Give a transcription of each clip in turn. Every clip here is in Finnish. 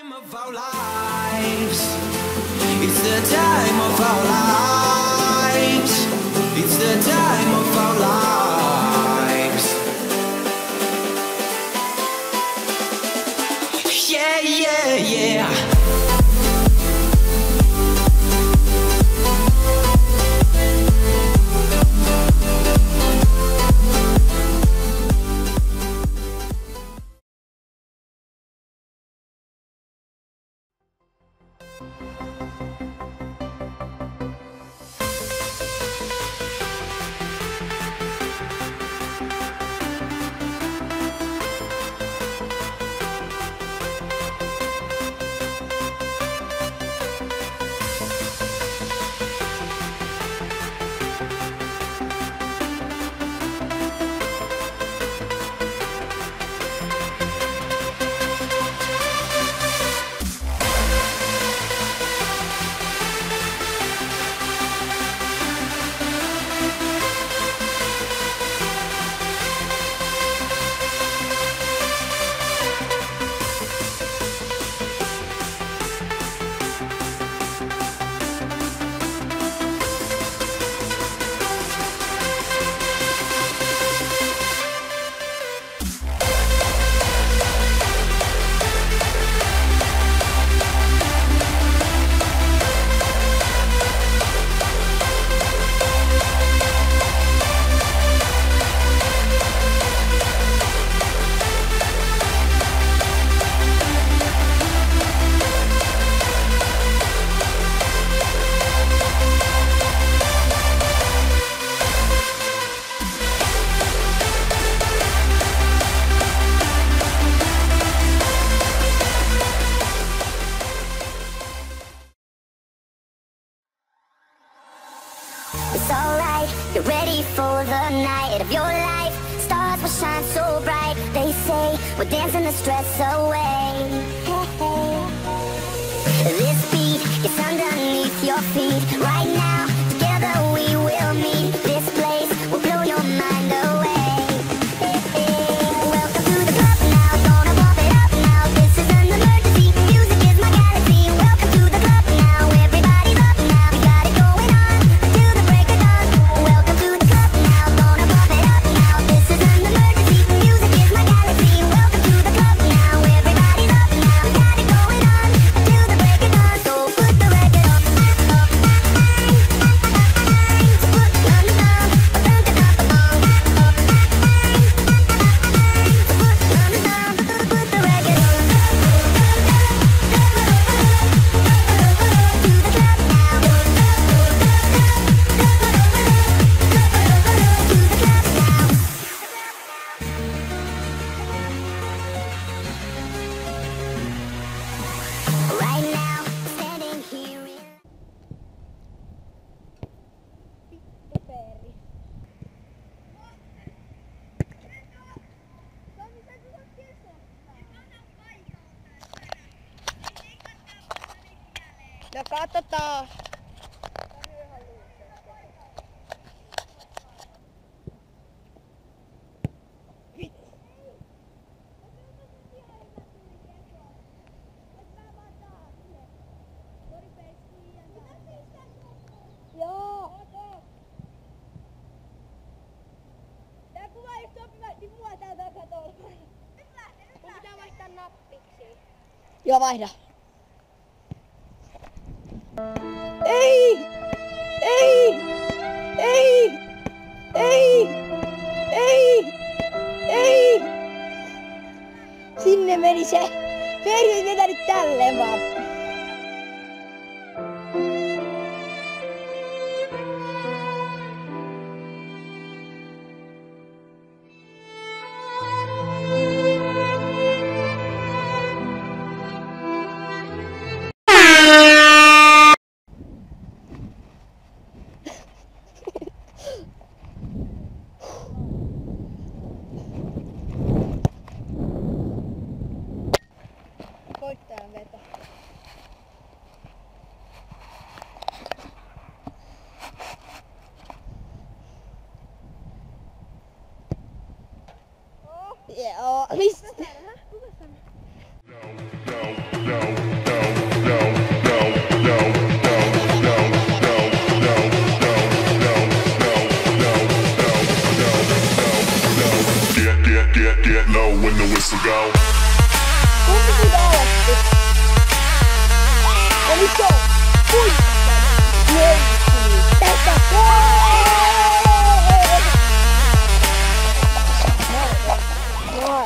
time of our lives. It's the time of our lives. It's the time of our lives. Yeah, yeah, yeah. It's alright, you're ready for the night of your life. Stars will shine so bright. They say we're dancing the stress away. Hey, hey. This beat is underneath your feet. Right now, together we will meet. This place will blow your mind away. Hey, hey. Welcome to the club now, gonna pump it up now. This is an emergency, music is my galaxy. Welcome to the club now, everybody's up now. We got it going on until the break of dawn. Welcome to the club now, gonna pump it up now. This is an emergency, music is my galaxy. Welcome to the club now, everybody's up now. We got it going on until the break of dawn. So put the record on, up, so put the gun down, turn it up, up, so put the gun down, put the record on. Right now, standing here in No katsotaan. Joo. Tää kuva ei sopivasti mua täältä katolla. Mun pitää vaihtaa nappiksi. Joo, vaihda. Ei! Ei! Ei! Ei! Ei! Ei! Sinne meni se. Se ei vetänyt tälleen vaan. Koittajan veto. Joo, mistä? No. iso puikka löytyy tästä.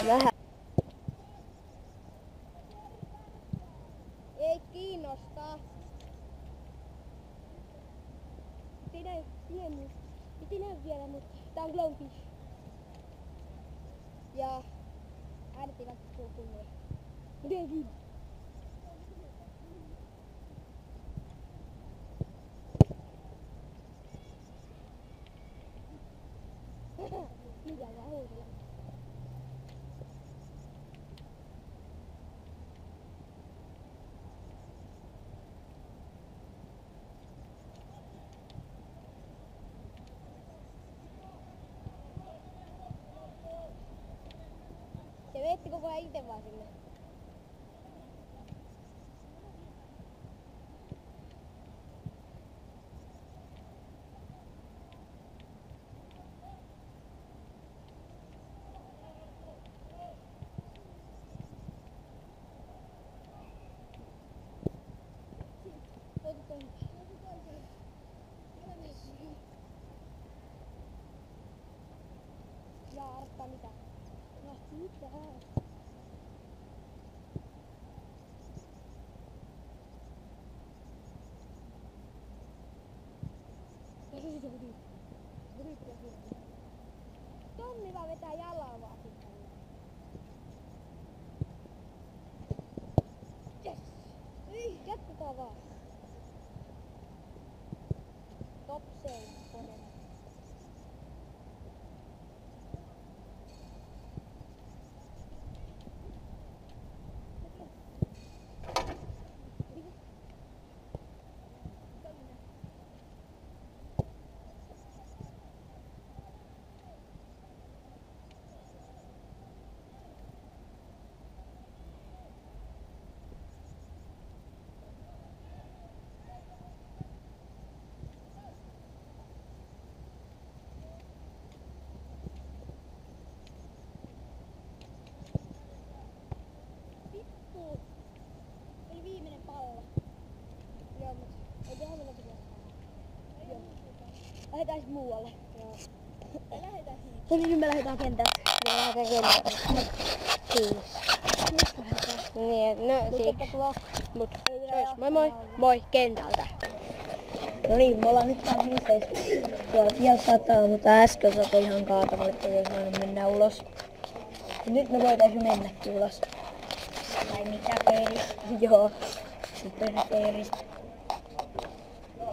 Vähän. Ei kiinnosta. Piti näy vielä, mutta tää on glowfish. Ja äänet eivät kuulu kunnolla. Mitenkin? Mitä mä huudan? Te veitte koko ajan ite vaan sinne. Ja arvaa mitä? No mitä? Tommi vaan vetää jalaa vaan sitten. Yes! Jatkakaa vaan. Top 7 korona. Eli viimeinen pallo. Joo, mut ei tehdä mennä pitää. Joo. Lähetään muualle. Joo. Lähetään sinne. Eli nyt me lähetään kentälle. Me lähetään kentälle. Siis. Niin, no siis. Mut siis moi moi. Moi kentältä. No niin, me ollaan nyt taas hiseis. Tuolla vielä sataa, mutta äsken satoi ihan kaatamalle, että ei voinut mennä ulos. Ja nyt me voitais jo mennäkin ulos. Tai mitä peilistä? Joo, super peilistä.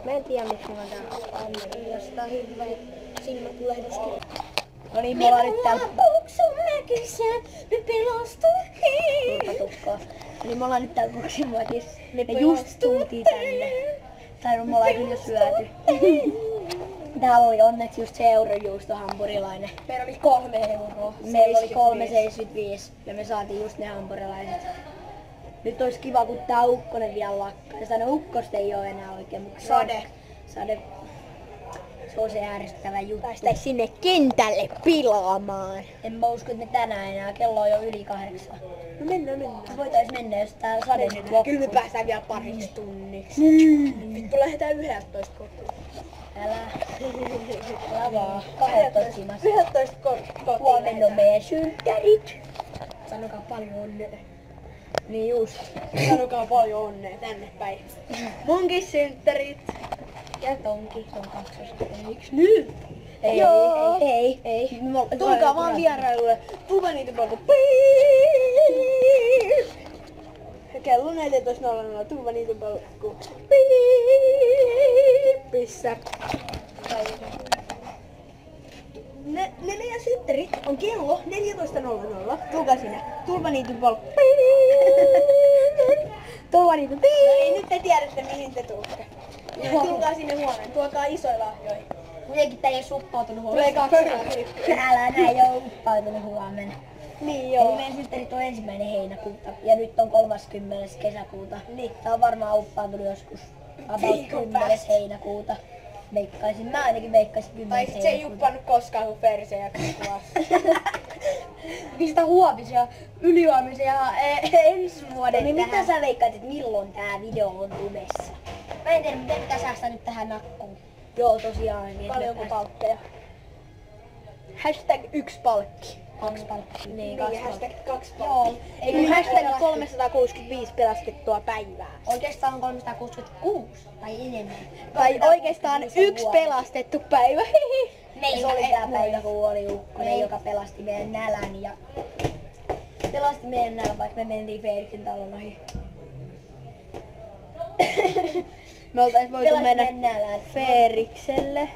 Mä en tiedä miksi mä oon täällä. Jostain hirveä silmätulehduskin. No niin, me ollaan nyt täällä. Me pelastuihin. Turpatukkaa. Niin me ollaan nyt täällä Puksimuotissa. Me just tultiin tänne. Tai me ollaan kyllä jo syöty. Täällä oli onneksi just se eurojuustohampurilainen. Meillä oli 3 euroa. Meillä oli 3,75 ja me saatiin just ne hampurilaiset. Nyt olisi kiva, kun tää ukkonen vielä lakkaa. Ja no ukkosta ei oo enää oikein, mutta Sade. Se on se ärsyttävä juttu. Päästäis sinne kentälle pilaamaan. En mä usko, että me tänään enää. Kello on jo yli 8. No mennään. Voitais mennä, jos tää sade nyt loppuu. Kyllä me päästään vielä pariksi tunniksi. Vittu lähdetään 11 kotiin. Älä vaan. 12 simassa. 11 kotiin. Huomenna on meidän synttärit. Sanokaa paljon onnea. Niin just. Sanokaa paljon onnea tänne päin. Munkin synttärit. Ja tonkin. Se on 2. Eiks nyt? Ei. Tulkaa vaan vierailulle. Tulkaa niitä paljon. Kello 14.00. Tulkaa niitä paljon. Pissä. Ne meidän synttärit on kello 14.00. Tulkaa sinne. Tulkaa niitä paljon. Tulkaa niitä. Ei nyt te tiedätte mihin te tulette. Tulkaa sinne huomenna. Tuokaa isoilla lahjoja. Kuitenkin tää ei oo suppautunut Tulee huomenna. 2. Älä näin oo uppautunut huomenna. Niin Eli joo. meidän synttärit on 1. heinäkuuta ja nyt on 30. kesäkuuta. Niin. Tää on varmaan uppautunut joskus about Viikon 10. päästä. heinäkuuta. Veikkaisin. Mä ainakin veikkaisin 10. Tai sit se ei heinäkuuta. juppannut koskaan kun perse ja kuvaa. Pistä huomisia, ylihuomisia ja ensi vuoden Niin tähän. mitä sä veikkaat, että milloin tää video on lumessa? Mä en tiedä, miten pitää säästää nyt tähän nakkuun. Joo, tosiaan. Niin Paljonko palkkeja? Hashtag 1 palkki. 2 palkkia. Niin, hashtag 2 Joo. Ei hashtag 365 pelastettua päivää. Oikeastaan on 366 tai enemmän. Tai oikeastaan 1 pelastettu päivä. Meillä Se oli tää muilla. päivä, kun oli ukkonen, Niin. joka pelasti meidän nälän ja pelasti meidän nälän, vaikka me mentiin Feeriksen talon ohi. Me oltais voitu Pelasti mennä meidän nälän. Feerikselle.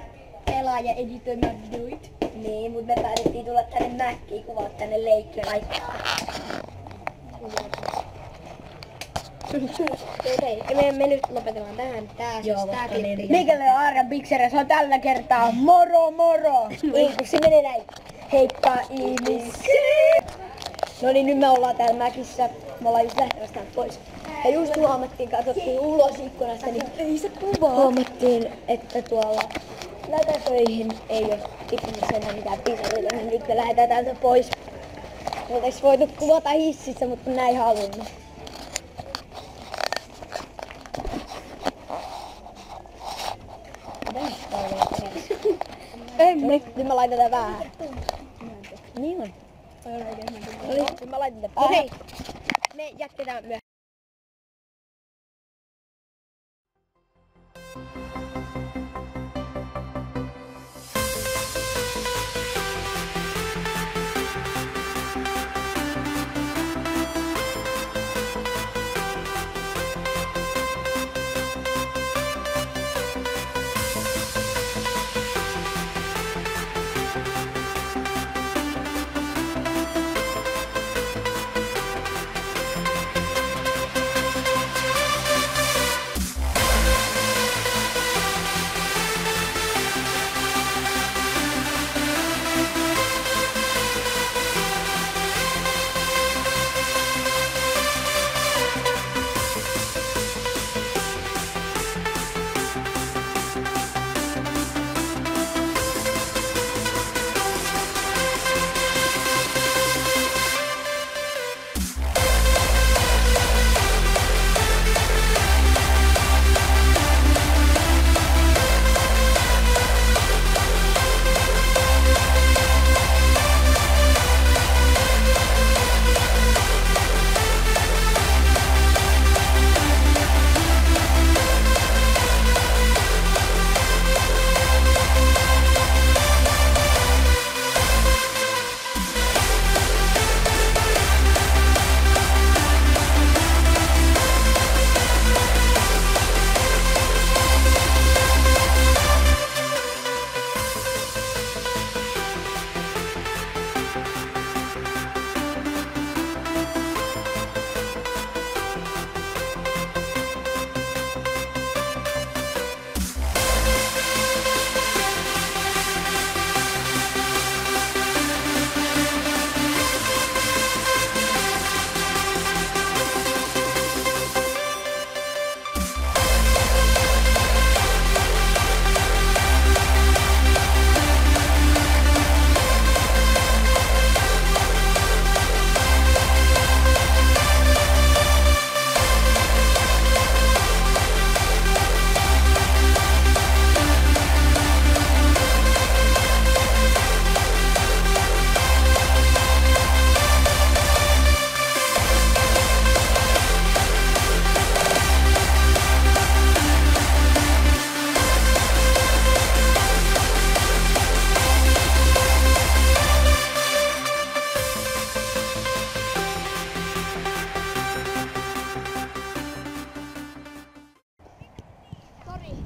Pelaaja editoimaan videoita. Niin, mut me päätettiin tulla tänne Mäkkiin kuvaa tänne leikkipaikkaan. Ja me nyt lopetellaan tähän. Tää siis tää klippi. Mikäli on Arjan Pixeres on tällä kertaa moro moro! Ei, kun se menee näin. Heippa ihmiset! No niin, nyt me ollaan täällä mäkissä. Me ollaan just lähtemässä täältä pois. Ja just huomattiin, katsottiin ulos ikkunasta, niin ei se kuvaa. Huomattiin, että tuolla lätätöihin ei ole tippunut sentään mitään pisareita, niin nyt me lähdetään täältä pois. Me oltais voitu kuvata hississä, mutta näin halunnut. Nyt mä laitan tätä vähän. Niin on. Nyt mä laitan tätä Okei. päähän. Me jatketaan myöhemmin.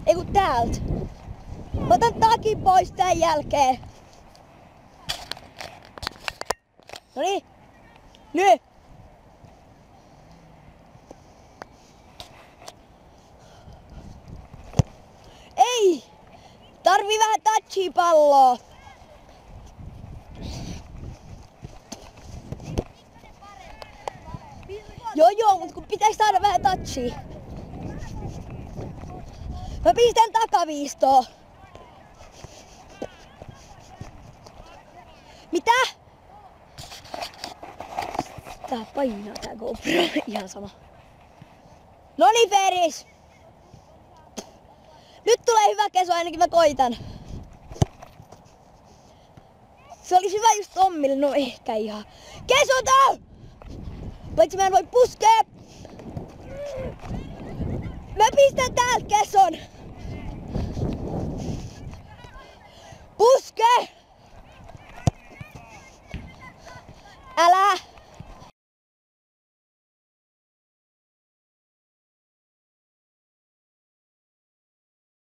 Ei kun täältä. Ota takin pois tän jälkeen. Noniin. Nyt. Ei. Tarvii vähän touchia palloa. Joo, mut kun pitäis saada vähän touchia. Mä pistän takaviistoon. Mitä? Tää painaa tää GoPro. Ihan sama. Noniin Feris! Nyt tulee hyvä keso, ainakin mä koitan. Se olisi hyvä just Tommille, no ehkä ihan. Kesota! Vaikka mä en voi puskea! Mä pistän täältä keson!